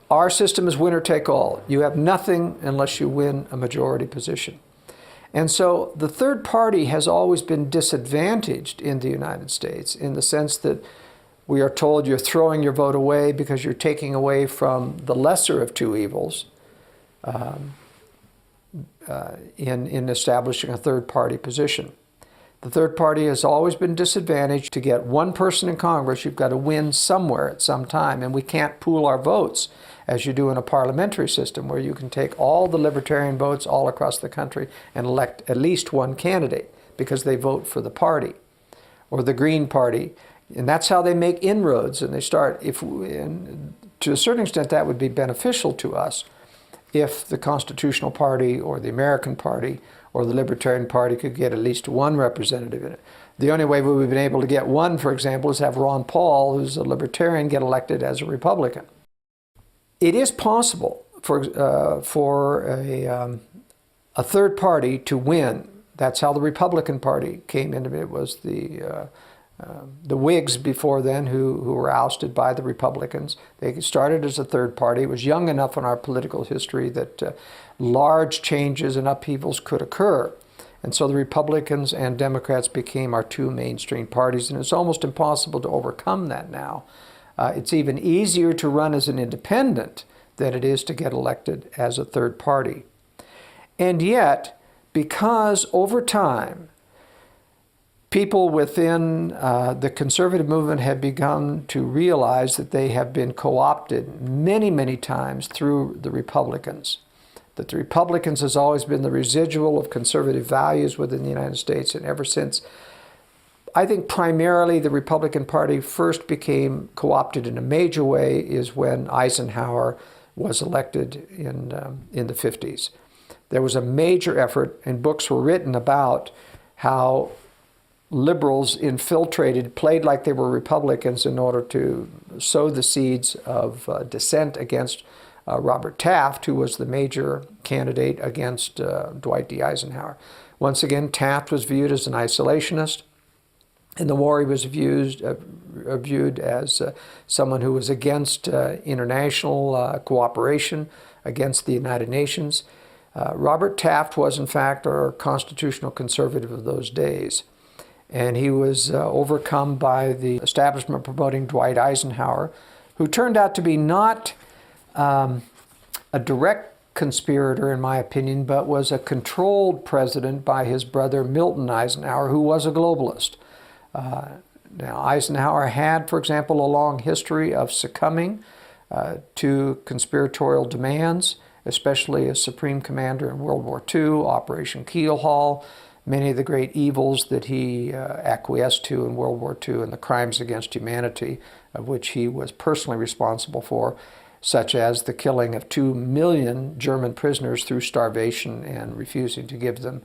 Our system is winner-take-all. You have nothing unless you win a majority position. And so the third party has always been disadvantaged in the United States in the sense that we are told you're throwing your vote away because you're taking away from the lesser of two evils in establishing a third party position. The third party has always been disadvantaged. To get one person in Congress, you've got to win somewhere at some time, and we can't pool our votes as you do in a parliamentary system where you can take all the libertarian votes all across the country and elect at least one candidate because they vote for the party or the Green Party. And that's how they make inroads, and they start, and to a certain extent that would be beneficial to us if the Constitutional Party or the American Party or the Libertarian Party could get at least one representative in it. The only way we've been able to get one, for example, is have Ron Paul, who's a Libertarian, get elected as a Republican. It is possible for a third party to win. That's how the Republican Party came into it. It was the Whigs before then who were ousted by the Republicans. They started as a third party. It was young enough in our political history that large changes and upheavals could occur. And so the Republicans and Democrats became our two mainstream parties, and it's almost impossible to overcome that now. It's even easier to run as an independent than it is to get elected as a third party. And yet, because over time, people within the conservative movement have begun to realize that they have been co-opted many, many times through the Republicans. That the Republicans has always been the residual of conservative values within the United States, and ever since, I think primarily the Republican Party first became co-opted in a major way is when Eisenhower was elected in the 50s. There was a major effort, and books were written about how liberals infiltrated, played like they were Republicans in order to sow the seeds of dissent against Robert Taft, who was the major candidate against Dwight D. Eisenhower. Once again, Taft was viewed as an isolationist. In the war, he was viewed as someone who was against international cooperation, against the United Nations. Robert Taft was, in fact, our constitutional conservative of those days. And he was overcome by the establishment promoting Dwight Eisenhower, who turned out to be not a direct conspirator, in my opinion, but was a controlled president by his brother Milton Eisenhower, who was a globalist. Now, Eisenhower had, for example, a long history of succumbing to conspiratorial demands, especially as Supreme Commander in World War II, Operation Keelhaul, many of the great evils that he acquiesced to in World War II and the crimes against humanity of which he was personally responsible for, such as the killing of 2 million German prisoners through starvation and refusing to give them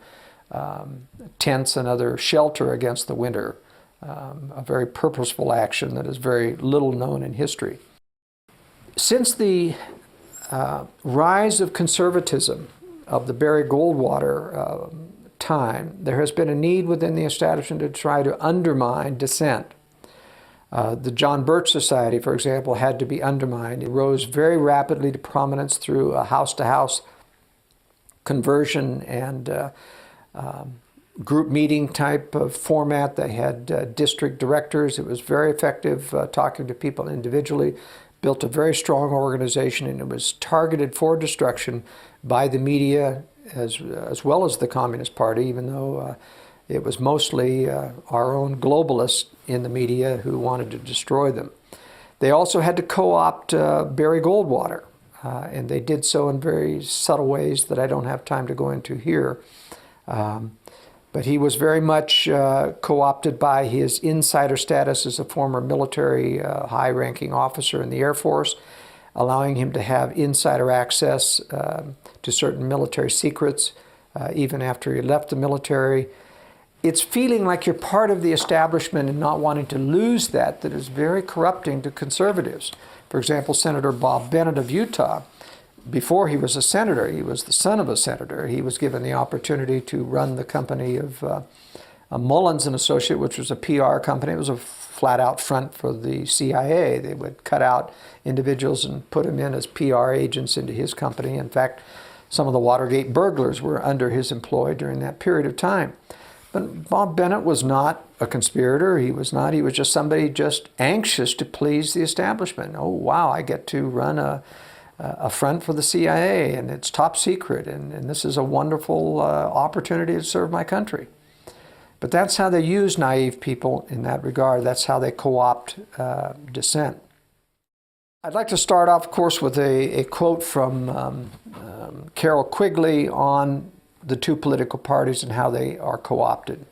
tents and other shelter against the winter. A very purposeful action that is very little known in history. Since the rise of conservatism of the Barry Goldwater time, there has been a need within the establishment to try to undermine dissent. The John Birch Society, for example, had to be undermined. It rose very rapidly to prominence through a house-to-house conversion and group meeting type of format. They had district directors. It was very effective talking to people individually, built a very strong organization, and it was targeted for destruction by the media as well as the Communist Party, even though it was mostly our own globalists in the media who wanted to destroy them. They also had to co-opt Barry Goldwater. and they did so in very subtle ways that I don't have time to go into here. But he was very much co-opted by his insider status as a former military high-ranking officer in the Air Force, allowing him to have insider access to certain military secrets even after he left the military. It's feeling like you're part of the establishment and not wanting to lose that is very corrupting to conservatives. For example, Senator Bob Bennett of Utah, before he was a senator, he was the son of a senator. He was given the opportunity to run the company of Mullins and Associate, which was a PR company. It was a flat-out front for the CIA. They would cut out individuals and put them in as PR agents into his company. In fact, some of the Watergate burglars were under his employ during that period of time. But Bob Bennett was not a conspirator. He was just somebody just anxious to please the establishment. Oh, wow, I get to run a front for the CIA, and it's top secret, and this is a wonderful opportunity to serve my country. But that's how they use naive people in that regard. That's how they co-opt dissent. I'd like to start off, of course, with a quote from Carroll Quigley on the two political parties and how they are co-opted.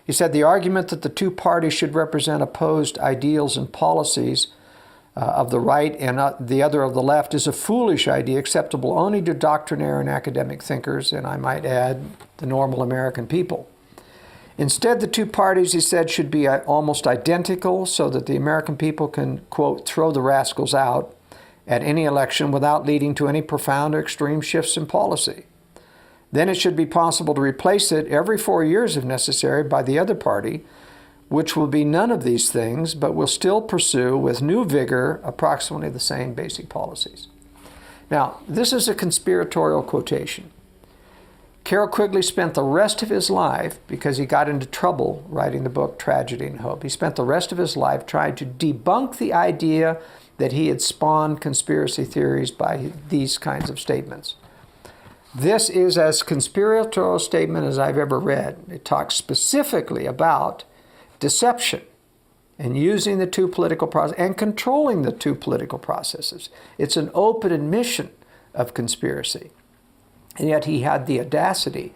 He said, "The argument that the two parties should represent opposed ideals and policies of the right and the other of the left is a foolish idea acceptable only to doctrinaire and academic thinkers, and I might add, the normal American people. Instead, the two parties," he said, "should be almost identical so that the American people can, quote, throw the rascals out at any election without leading to any profound or extreme shifts in policy. Then it should be possible to replace it every 4 years if necessary by the other party, which will be none of these things, but will still pursue with new vigor approximately the same basic policies." Now, this is a conspiratorial quotation. Carroll Quigley spent the rest of his life, because he got into trouble writing the book Tragedy and Hope, he spent the rest of his life trying to debunk the idea that he had spawned conspiracy theories by these kinds of statements. This is as conspiratorial statement as I've ever read. It talks specifically about deception and using the two political processes and controlling the two political processes. It's an open admission of conspiracy. And yet he had the audacity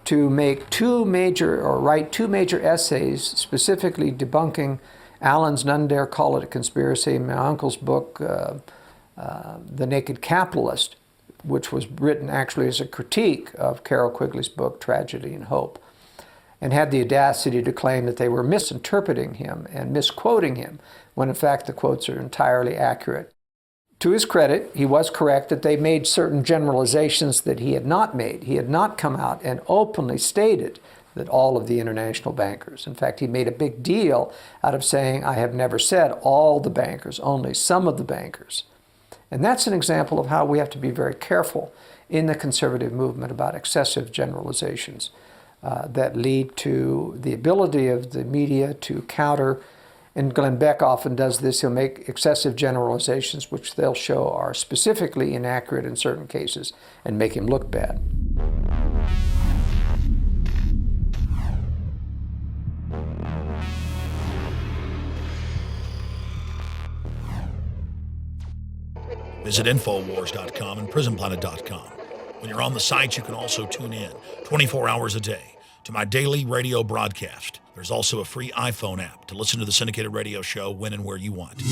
to make write two major essays specifically debunking Allen's None Dare Call It a Conspiracy, my uncle's book, The Naked Capitalist, which was written actually as a critique of Carroll Quigley's book, Tragedy and Hope, and had the audacity to claim that they were misinterpreting him and misquoting him, when in fact the quotes are entirely accurate. To his credit, he was correct that they made certain generalizations that he had not made. He had not come out and openly stated that all of the international bankers. In fact, he made a big deal out of saying, "I have never said all the bankers, only some of the bankers." And that's an example of how we have to be very careful in the conservative movement about excessive generalizations that lead to the ability of the media to counter. And Glenn Beck often does this. He'll make excessive generalizations, which they'll show are specifically inaccurate in certain cases, and make him look bad. Visit Infowars.com and PrisonPlanet.com. When you're on the sites, you can also tune in 24 hours a day to my daily radio broadcast. There's also a free iPhone app to listen to the syndicated radio show when and where you want.